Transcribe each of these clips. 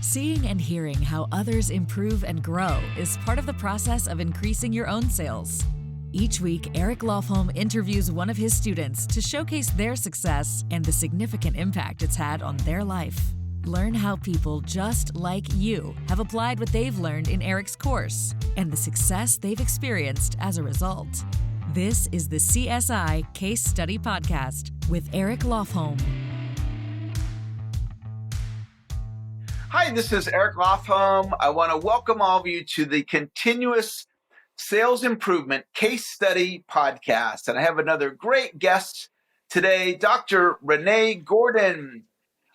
Seeing and hearing how others improve and grow is part of the process of increasing your own sales. Each week, Eric Lofholm interviews one of his students to showcase their success and the significant impact it's had on their life. Learn how people just like you have applied what they've learned in Eric's course and the success they've experienced as a result. This is the CSI Case Study Podcast with Eric Lofholm. Hi, this is Eric Lofholm. I want to welcome all of you to the Continuous Sales Improvement Case Study Podcast. And I have another great guest today, Dr. Renee Gordon.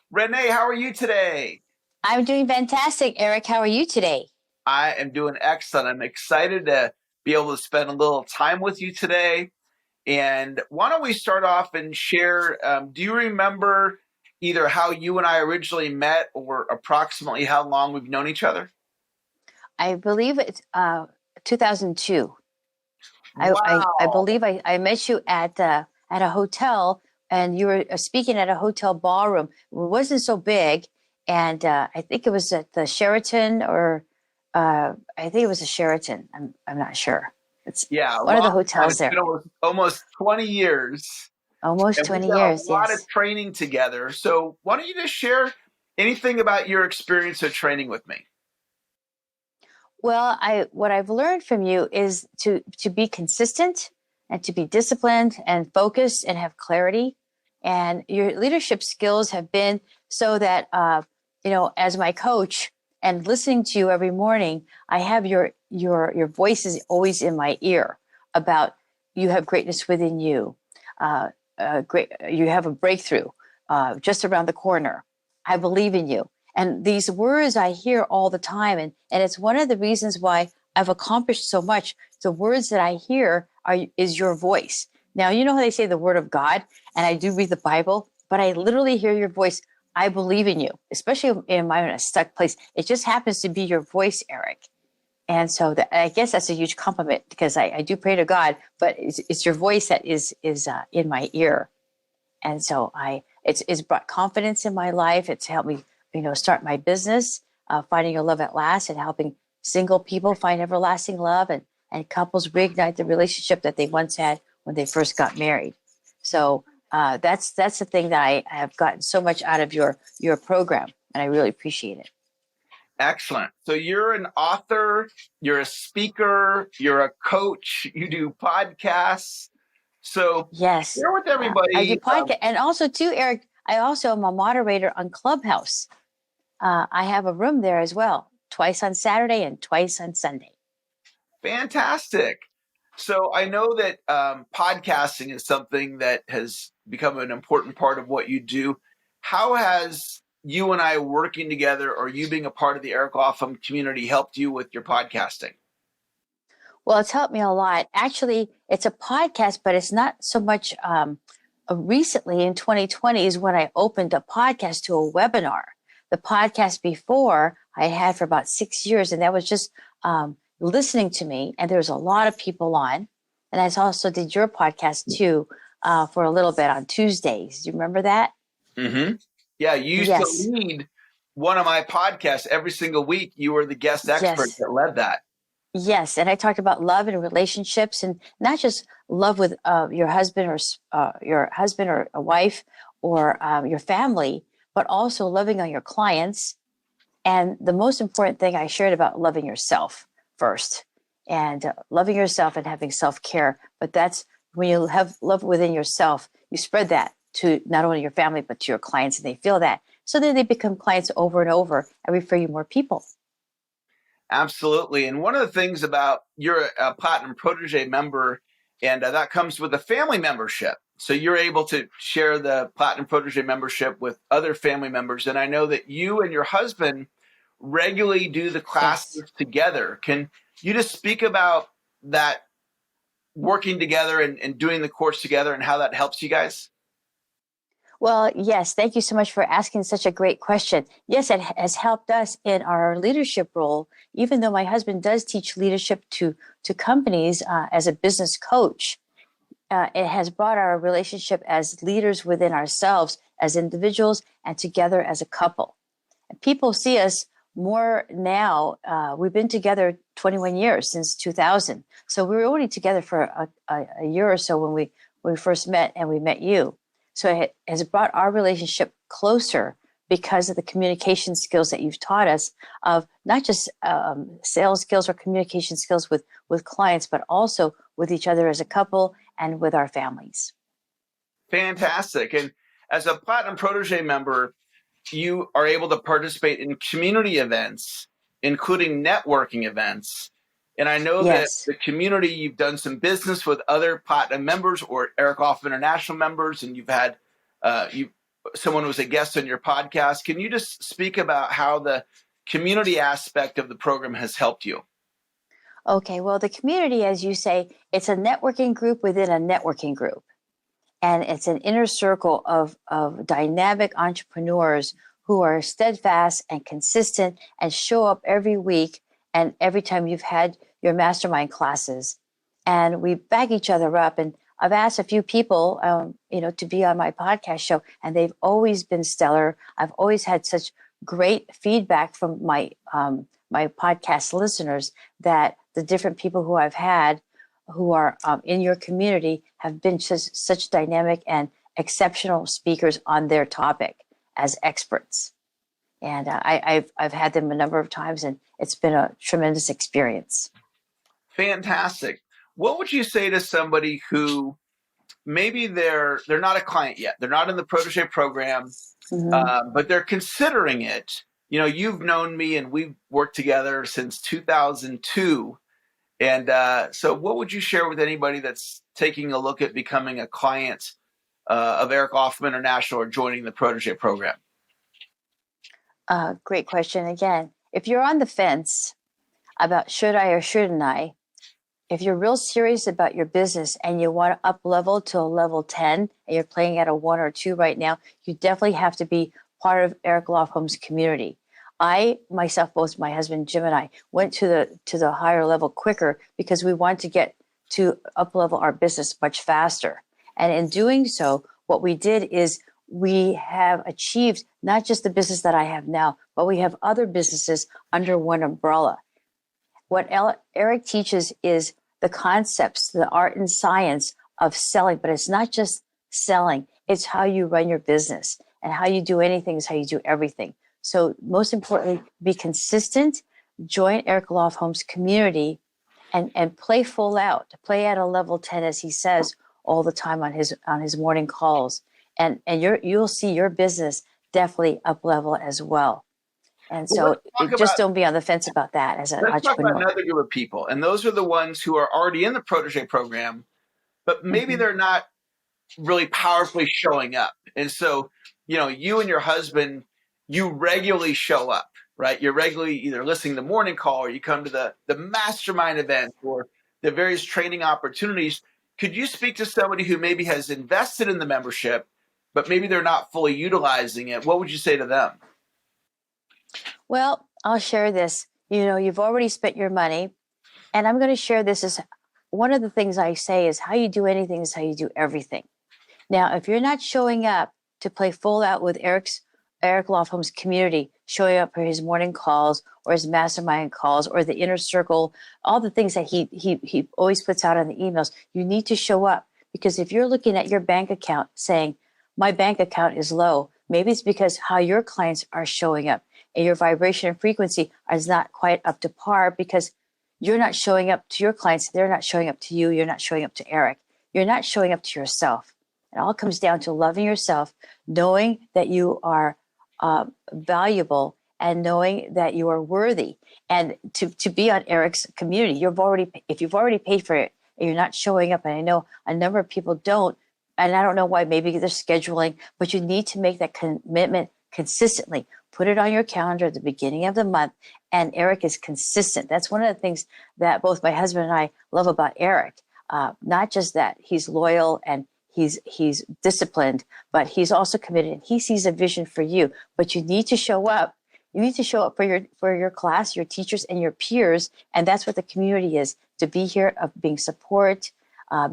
Renee, how are you today? I'm doing fantastic. Eric, how are you today? I am doing excellent. I'm excited to be able to spend a little time with you today. And why don't we start off and share, do you remember either how you and I originally met or approximately how long we've known each other? I believe it's 2002. Wow. I believe I met you at a hotel, and you were speaking at a hotel ballroom. It wasn't so big, and I think it was at the Sheraton, or I think it was a Sheraton. I'm not sure. It's one of the hotels there. It's been almost 20 years. Almost 20 years, a lot of training together. So why don't you just share anything about your experience of training with me? Well, what I've learned from you is to be consistent and to be disciplined and focused and have clarity. And your leadership skills have been so that, as my coach and listening to you every morning, I have your voice is always in my ear about you have greatness within you. You have a breakthrough just around the corner. I believe in you. And these words I hear all the time. And it's one of the reasons why I've accomplished so much. The words that I hear is your voice. Now, you know how they say the word of God, and I do read the Bible, but I literally hear your voice. I believe in you, especially in a stuck place. It just happens to be your voice, Eric. And so I guess that's a huge compliment, because I do pray to God, but it's your voice that is in my ear. And so it's brought confidence in my life. It's helped me, start my business, finding your love at last, and helping single people find everlasting love, and couples reignite the relationship that they once had when they first got married. So that's the thing that I have gotten so much out of your program, and I really appreciate it. Excellent. So you're an author, you're a speaker, you're a coach, you do podcasts. So yes, share with everybody. I do podcast, and also too, Eric, I also am a moderator on Clubhouse. I have a room there as well, twice on Saturday and twice on Sunday. Fantastic. So I know that podcasting is something that has become an important part of what you do. How has you and I working together, or you being a part of the Eric Lofholm community, helped you with your podcasting? Well, it's helped me a lot. Actually, it's a podcast, but it's not so much. Recently in 2020 is when I opened a podcast to a webinar. The podcast before I had for about 6 years, and that was just listening to me. And there was a lot of people on. And I also did your podcast too for a little bit on Tuesdays. Do you remember that? Mm-hmm. Yeah, you used to lead one of my podcasts every single week. You were the guest expert that led that. Yes, and I talked about love and relationships, and not just love with your husband or a wife or your family, but also loving on your clients. And the most important thing I shared about loving yourself first, and loving yourself and having self-care. But that's when you have love within yourself, you spread that to not only your family, but to your clients, and they feel that. So then they become clients over and over and refer you more people. Absolutely. And one of the things about you're a Platinum Protege member, and that comes with a family membership. So you're able to share the Platinum Protege membership with other family members. And I know that you and your husband regularly do the classes together. Can you just speak about that, working together and doing the course together, and how that helps you guys? Well, yes. Thank you so much for asking such a great question. Yes, it has helped us in our leadership role, even though my husband does teach leadership to companies as a business coach. It has brought our relationship as leaders within ourselves, as individuals, and together as a couple. And people see us more now. We've been together 21 years, since 2000. So we were only together for a year or so when we first met, and we met you. So it has brought our relationship closer because of the communication skills that you've taught us, of not just sales skills or communication skills with clients, but also with each other as a couple and with our families. Fantastic. And as a Platinum Protege member, you are able to participate in community events, including networking events. And I know Yes. that the community, you've done some business with other Platinum members or Eric Lofholm International members, and you've had someone was a guest on your podcast. Can you just speak about how the community aspect of the program has helped you? Okay, well, the community, as you say, it's a networking group within a networking group. And it's an inner circle of dynamic entrepreneurs who are steadfast and consistent and show up every week and every time you've had your mastermind classes. And we back each other up. And I've asked a few people, to be on my podcast show, and they've always been stellar. I've always had such great feedback from my podcast listeners that the different people who I've had who are in your community have been such dynamic and exceptional speakers on their topic as experts. And I've had them a number of times, and it's been a tremendous experience. Fantastic. What would you say to somebody who maybe they're not a client yet, they're not in the protege program, but they're considering it? You've known me, and we've worked together since 2002. And so what would you share with anybody that's taking a look at becoming a client of Eric Lofholm International or joining the protege program? Great question. Again, if you're on the fence about should I or shouldn't I, if you're real serious about your business and you want to up level to a level 10 and you're playing at a 1 or 2 right now, you definitely have to be part of Eric Lofholm's community. I myself, both my husband Jim and I, went to the higher level quicker because we wanted to get to up level our business much faster. And in doing so, what we did is we have achieved not just the business that I have now, but we have other businesses under one umbrella. What Eric teaches is the concepts, the art and science of selling, but it's not just selling, it's how you run your business, and how you do anything is how you do everything. So most importantly, be consistent, join Eric Lofholm's community, and play full out, play at a level 10, as he says all the time on his morning calls. And you'll see your business definitely up level as well. And so just don't be on the fence about that as an let's entrepreneur. Talk about another group of people, and those are the ones who are already in the protege program, but maybe they're not really powerfully showing up. And so, you and your husband, you regularly show up, right? You're regularly either listening to the morning call, or you come to the mastermind event or the various training opportunities. Could you speak to somebody who maybe has invested in the membership, but maybe they're not fully utilizing it? What would you say to them? Well, I'll share this. You've already spent your money, and I'm going to share this as one of the things I say is how you do anything is how you do everything. Now, if you're not showing up to play full out with Eric Lofholm's community, showing up for his morning calls or his mastermind calls or the inner circle, all the things that he always puts out on the emails, you need to show up. Because if you're looking at your bank account saying, my bank account is low, maybe it's because how your clients are showing up and your vibration and frequency is not quite up to par because you're not showing up to your clients. They're not showing up to you. You're not showing up to Eric. You're not showing up to yourself. It all comes down to loving yourself, knowing that you are valuable, and knowing that you are worthy. And to be on Eric's community, if you've already paid for it and you're not showing up, and I know a number of people don't, and I don't know why, maybe they're scheduling, but you need to make that commitment consistently. Put it on your calendar at the beginning of the month, and Eric is consistent. That's one of the things that both my husband and I love about Eric. Not just that he's loyal and he's disciplined, but he's also committed, and he sees a vision for you. But you need to show up. You need to show up for your class, your teachers, and your peers, and that's what the community is. To be here, of being support,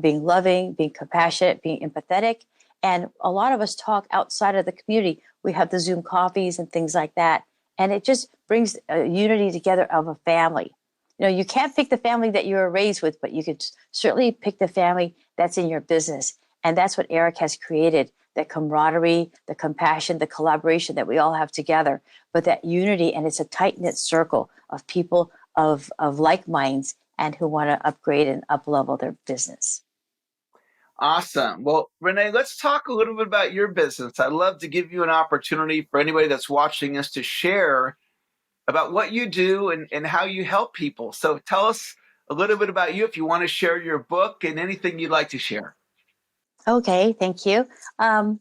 being loving, being compassionate, being empathetic. And a lot of us talk outside of the community. We have the Zoom coffees and things like that. And it just brings a unity together of a family. You can't pick the family that you were raised with, but you could certainly pick the family that's in your business. And that's what Eric has created, that camaraderie, the compassion, the collaboration that we all have together, but that unity. And it's a tight-knit circle of people of like minds and who want to upgrade and up-level their business. Awesome. Well, Renee, let's talk a little bit about your business. I'd love to give you an opportunity for anybody that's watching us to share about what you do and how you help people. So tell us a little bit about you if you want to share your book and anything you'd like to share. Okay, thank you.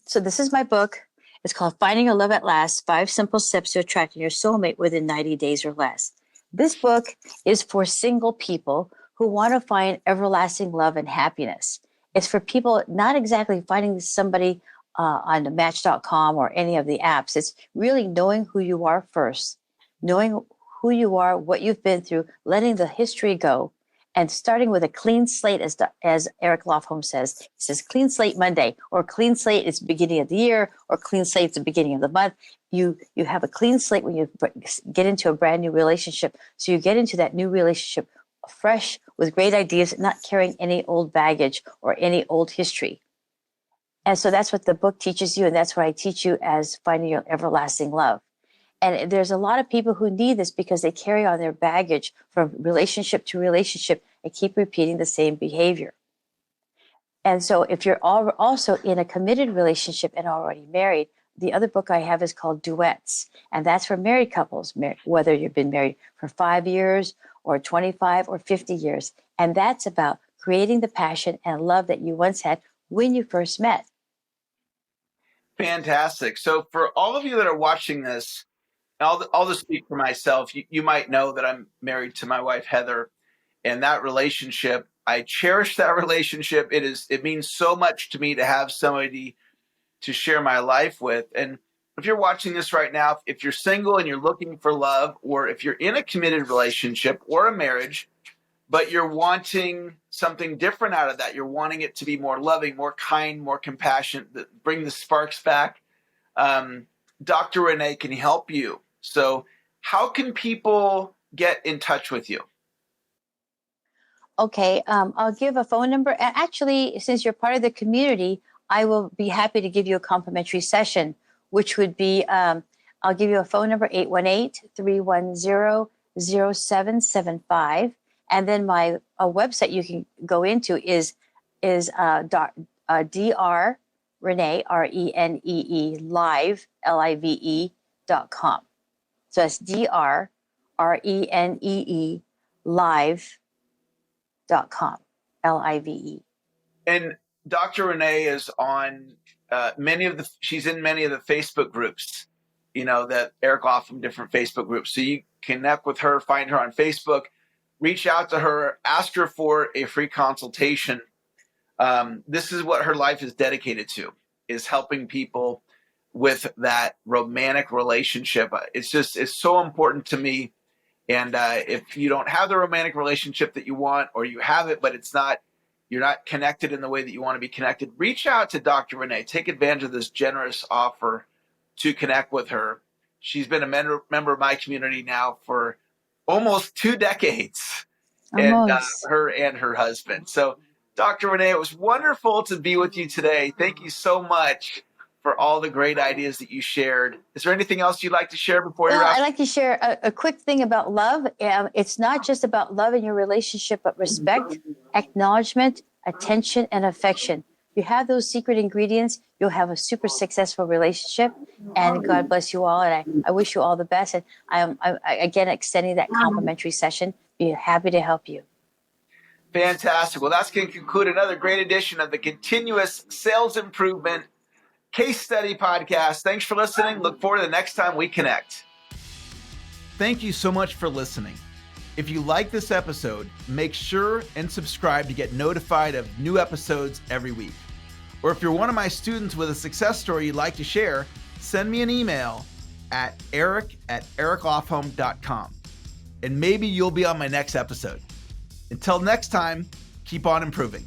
So this is my book. It's called Finding a Love at Last, 5 Simple Steps to Attracting Your Soulmate Within 90 Days or Less. This book is for single people who want to find everlasting love and happiness. It's for people not exactly finding somebody on Match.com or any of the apps. It's really knowing who you are first, knowing who you are, what you've been through, letting the history go, and starting with a clean slate, as Eric Lofholm says. He says clean slate Monday, or clean slate is the beginning of the year, or clean slate is the beginning of the month. You have a clean slate when you get into a brand new relationship. So you get into that new relationship fresh with great ideas, not carrying any old baggage or any old history. And so that's what the book teaches you, and that's what I teach you as finding your everlasting love. And there's a lot of people who need this because they carry on their baggage from relationship to relationship and keep repeating the same behavior. And so if you're also in a committed relationship and already married, the other book I have is called Duets. And that's for married couples, whether you've been married for 5 years or 25 or 50 years. And that's about creating the passion and love that you once had when you first met. Fantastic. So for all of you that are watching this, I'll just speak for myself. You might know that I'm married to my wife, Heather, and that relationship, I cherish that relationship. It means so much to me to have somebody to share my life with. And if you're watching this right now, if you're single and you're looking for love, or if you're in a committed relationship or a marriage, but you're wanting something different out of that, you're wanting it to be more loving, more kind, more compassionate, bring the sparks back, Dr. Renee can help you. So how can people get in touch with you? Okay, I'll give a phone number. And actually, since you're part of the community, I will be happy to give you a complimentary session, which would be, I'll give you a phone number, 818-310-0775. And then my website you can go into is Dr. Renee, Renee, live, live.com. So that's Drenee live.com, live. And Dr. Renee is on she's in many of the Facebook groups, that Eric Lofholm, different Facebook groups. So you connect with her, find her on Facebook, reach out to her, ask her for a free consultation. This is what her life is dedicated to, is helping people with that romantic relationship. It's so important to me. And if you don't have the romantic relationship that you want, or you have it, but you're not connected in the way that you want to be connected, reach out to Dr. Renee. Take advantage of this generous offer to connect with her. She's been a member of my community now for almost 2 decades, and her and her husband. So, Dr. Renee, it was wonderful to be with you today. Thank you so much for all the great ideas that you shared. Is there anything else you'd like to share before you wrap? I'd like to share a quick thing about love. It's not just about love in your relationship, but respect, acknowledgement, attention, and affection. If you have those secret ingredients, you'll have a super successful relationship. And God bless you all. And I wish you all the best. And I'm again extending that complimentary session. Be happy to help you. Fantastic. Well, that's going to conclude another great edition of the Continuous Sales Improvement Case Study Podcast. Thanks for listening. Look forward to the next time we connect. Thank you so much for listening. If you like this episode, make sure and subscribe to get notified of new episodes every week. Or if you're one of my students with a success story you'd like to share, send me an email at eric@ericlofholm.com. And maybe you'll be on my next episode. Until next time, keep on improving.